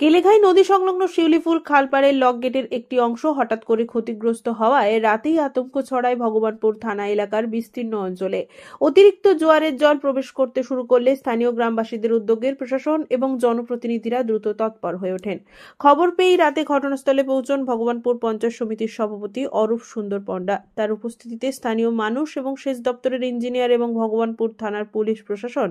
কেলেঘাই নদী সংলগ্ন শিউলিফুল খালপাড়ের লক গেটের একটি অংশ হঠাৎ করে ক্ষতিগ্রস্ত হওয়ায় রাতেই আতঙ্ক ছড়ায় ভগবানপুর থানা এলাকার বিস্তীর্ণ অঞ্চলে। অতিরিক্ত জোয়ারের জল প্রবেশ করতে শুরু করলে স্থানীয় গ্রামবাসীদের উদ্যোগে প্রশাসন এবং জনপ্রতিনিধিরা দ্রুত তৎপর হয়ে ওঠেন। খবর পেয়েই রাতে ঘটনাস্থলে পৌঁছন ভগবানপুর পঞ্চায়েত সমিতির সভাপতি অরূপ সুন্দর পণ্ডা। তার উপস্থিতিতে স্থানীয় মানুষ এবং সেচ দপ্তরের ইঞ্জিনিয়ার এবং ভগবানপুর থানার পুলিশ প্রশাসন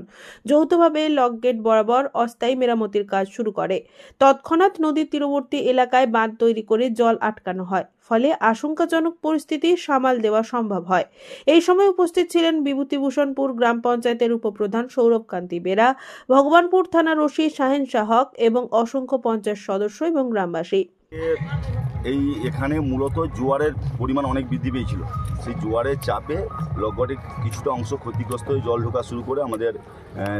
যৌথভাবে লক গেট বরাবর অস্থায়ী মেরামতির কাজ শুরু করে। তৎক্ষণাৎ নদীর তীরবর্তী এলাকায় বাঁধ তৈরি করে জল আটকানো হয়, ফলে আশঙ্কাজনক পরিস্থিতি সামাল দেওয়া সম্ভব হয়। এই সময় উপস্থিত ছিলেন বিভূতিভূষণপুর গ্রাম পঞ্চায়েতের উপপ্রধান সৌরভ কান্তি বেরা, ভগবানপুর থানার ওসি শাহেন শাহক এবং অসংখ্য পঞ্চায়েত সদস্য এবং গ্রামবাসী। এখানে মূলত জোয়ারের পরিমাণ অনেক বৃদ্ধি পেয়েছিল। সেই জোয়ারের চাপে লগগটের কিছুটা অংশ ক্ষতিগ্রস্ত হয়ে জল ঢোকা শুরু করে আমাদের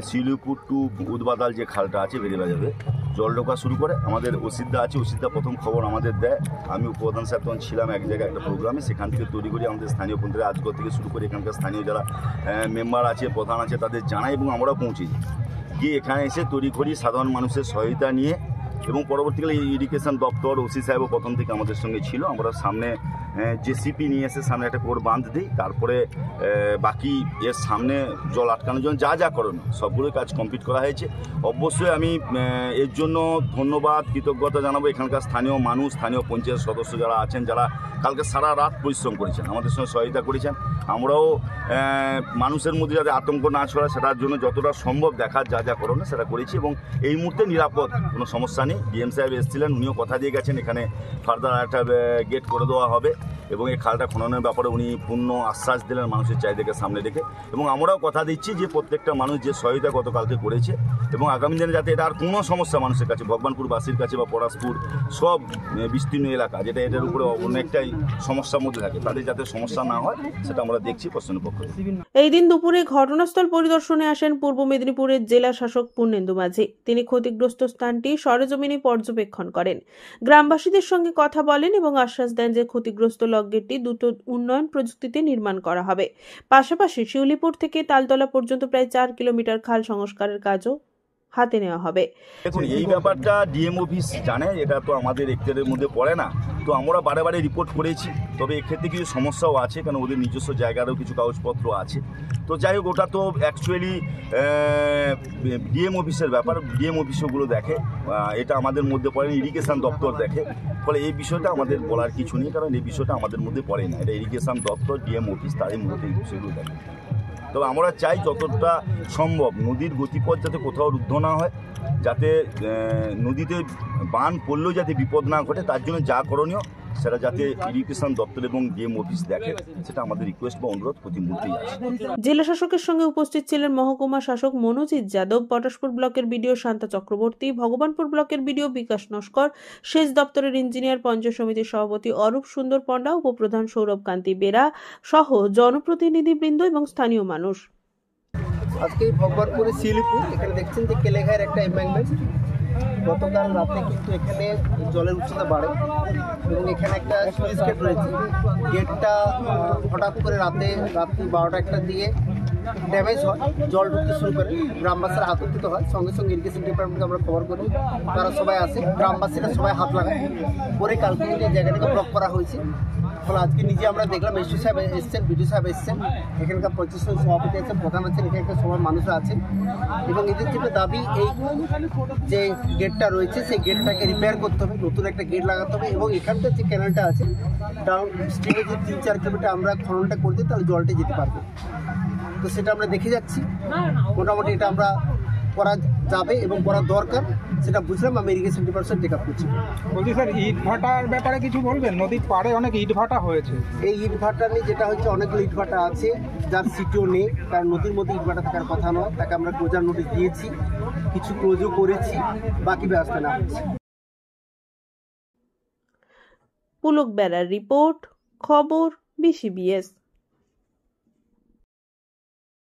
শিউলিপুর টু উদবাদাল যে খালটা আছে বেরিয়ে যাবে, জল ঢোকা শুরু করে। আমাদের ওসিদা আছে, ওসিদা প্রথম খবর আমাদের দেয়। আমি উপপ্রধান সাহেব তখন ছিলাম এক জায়গায় একটা প্রোগ্রামে, সেখান থেকে তৈরি করি আমাদের স্থানীয় পঞ্চায়েত আজগর থেকে শুরু করে এখানকার স্থানীয় যারা মেম্বার আছে, প্রধান আছে, তাদের জানাই এবং আমরাও পৌঁছে গিয়ে এখানে এসে তৈরি করি সাধারণ মানুষের সহায়তা নিয়ে। এবং পরবর্তীকালে ইরিগেশন দপ্তর ওসি সাহেবও প্রথম থেকে আমাদের সঙ্গে ছিল। আমরা সামনে জেসিপি নিয়ে এসে সামনে একটা কোর বাঁধ দিই, তারপরে বাকি এর সামনে জল আটকানোর জন্য যা যা করণীয় সবগুলোই কাজ কমপ্লিট করা হয়েছে। অবশ্যই আমি এর জন্য ধন্যবাদ কৃতজ্ঞতা জানাবো এখানকার স্থানীয় মানুষ, স্থানীয় পঞ্চায়েত সদস্য যারা আছেন, যারা কালকে সারা রাত পরিশ্রম করেছেন, আমাদের সঙ্গে সহায়তা করেছেন। আমরাও মানুষের মধ্যে যাতে আতঙ্ক না ছড়ায় সেটার জন্য যতটা সম্ভব দেখার যা যা করণীয় সেটা করেছি। এবং এই মুহূর্তে নিরাপদ, কোনো সমস্যা নেই। ডিএম সাহেব এসেছিলেন, উনিও কথা দিয়ে গেছেন এখানে ফার্দার একটা গেট করে দেওয়া হবে এবং এই খালটা খননের ব্যাপারে উনি পূর্ণ আশ্বাস দিলেন মানুষের চাহিদাকে সামনে রেখে। এবং আমরাও কথা দিচ্ছি যে প্রত্যেকটা মানুষ যে সহায়তা গতকালকে করেছে এবং আগামী দিনে যাতে এটা আর কোনো সমস্যা মানুষের কাছে, ভগবানপুরবাসীর কাছে বা পরাশপুর সব বিস্তীর্ণ এলাকা যেটা এটার উপরে অনেকটাই সমস্যার মধ্যে থাকে, তাদের যাতে সমস্যা না হয় সেটা আমরা দেখছি প্রশাসনের পক্ষ থেকে। এই দিন দুপুরে ঘটনাস্থল পরিদর্শনে আসেন পূর্ব মেদিনীপুরের জেলা শাসক পূর্ণেন্দু মাঝি। তিনি ক্ষতিগ্রস্ত স্থানটি সরেজমিনে পর্যবেক্ষণ করেন, গ্রামবাসীদের সঙ্গে কথা বলেন এবং আশ্বাস দেন যে ক্ষতিগ্রস্ত লক গেটটি দ্রুত উন্নয়ন প্রযুক্তিতে নির্মাণ করা হবে। পাশাপাশি শিউলিপুর থেকে তালতলা পর্যন্ত প্রায় 4 কিলোমিটার খাল সংস্কারের কাজও হাতে নেওয়া হবে। দেখুন, এই ব্যাপারটা ডিএম অফিস জানে, এটা তো আমাদের এক্টের মধ্যে পড়ে না। তো আমরা বারে বারে রিপোর্ট করেছি, তবে এক্ষেত্রে কিছু সমস্যাও আছে, কারণ ওদের নিজস্ব জায়গারও কিছু কাগজপত্র আছে। তো যাই হোক, ওটা তো অ্যাকচুয়ালি ডিএম অফিসের ব্যাপার, ডিএম অফিস ওগুলো দেখে, এটা আমাদের মধ্যে পড়ে না, ইরিগেশন দপ্তর দেখে। ফলে এই বিষয়টা আমাদের বলার কিছু নেই, কারণ এই বিষয়টা আমাদের মধ্যে পড়ে না, এটা ইরিগেশন দপ্তর ডিএম অফিস তারই মধ্যে এই বিষয়গুলো দেখে। তবে আমরা চাই যতটা সম্ভব নদীর গতিপথ যাতে কোথাও রুদ্ধ না হয়, যাতে নদীতে বান পড়লেও যাতে বিপদ না ঘটে, তার জন্য যা করণীয় সেটা যাতে ইরিগেশন দপ্তর এবং ডিএম অফিস দেখে, সেটা আমাদের রিকোয়েস্ট বা অনুরোধ প্রতি মুহূর্তেই আছে। জেলা শাসকের সঙ্গে উপস্থিত ছিলেন মহকুমা শাসক মনোজিৎ যাদব, পটাশপুর ব্লকের বিডিও শান্তা চক্রবর্তী, ভগবানপুর ব্লকের বিডিও বিকাশ নস্কর, সেচ দপ্তরের ইঞ্জিনিয়ার পঞ্চায়েত সমিতির সভাপতি অরূপ সুন্দর পণ্ডা, উপপ্রধান সৌরভ কান্তি বেরা সহ জনপ্রতিনিধিবৃন্দ এবং স্থানীয় মানুষ। আজকে ভগবানপুরের শিউলিপুর এখানে দেখছেন যে কেলেঘাইয়ের একটা এম্বাঙ্কমেন্ট। গতকাল রাতে কিন্তু এখানে জলের উচ্চতা বাড়ে এবং এখানে একটা সুইচ গেট রয়েছে। গেটটা হঠাৎ করে রাত্রি 12টা দিয়ে ড্যামেজ হয়, জল ঢুকতে শুরু করে, গ্রামবাসীরা আতঙ্কিত হয়। সঙ্গে সঙ্গে ইরিগেশন ডিপার্টমেন্টকে আমরা খবর করি, তারা সবাই আসে, গ্রামবাসীরা সবাই হাত লাগায়। পরে কালকে কিন্তু এই জায়গাটাকে ব্লক করা হয়েছে। ফলে আজকে নিজে আমরা দেখলাম এসপি সাহেব এসছেন, বিডিও সাহেব এসছেন, এখানকার পঞ্চায়েত সভাপতি আছেন, প্রধান আছেন, এখানকার সবাই মানুষরা আছেন। এবং এদের যেটা দাবি, এই যে গেটটা রয়েছে সেই গেটটাকে রিপেয়ার করতে হবে, নতুন একটা গেট লাগাতে হবে এবং এখানকার যে ক্যানেলটা আছে ডাউন স্ট্রিমে যে 3-4 কিলোমিটার আমরা খননটা করে দিই, তাহলে জলটা যেতে পারবে। তো সেটা আমরা দেখে যাচ্ছি, মোটামুটি এটা আমরা করা যাবে এবং করা দরকার, সেটা বুঝলাম। আমি ইরিগেশন ডিপার্টমেন্ট টেক আপ করছি। বলছি স্যার, ইট ভাটার ব্যাপারে কিছু বলবেন? নদীর পাড়ে অনেক ইট ভাটা হয়েছে। এই ইট ভাটা নিয়ে যেটা হচ্ছে, অনেকগুলো ইট ভাটা আছে যার সিটিও নেই, কারণ নদীর মধ্যে ইট ভাটা থাকার কথা নয়। তাকে আমরা ক্লোজার নোটিশ দিয়েছি, কিছু ক্লোজও করেছি, বাকি ব্যবস্থা না হচ্ছে। পুলক বেড়ার রিপোর্ট, খবর BCBS।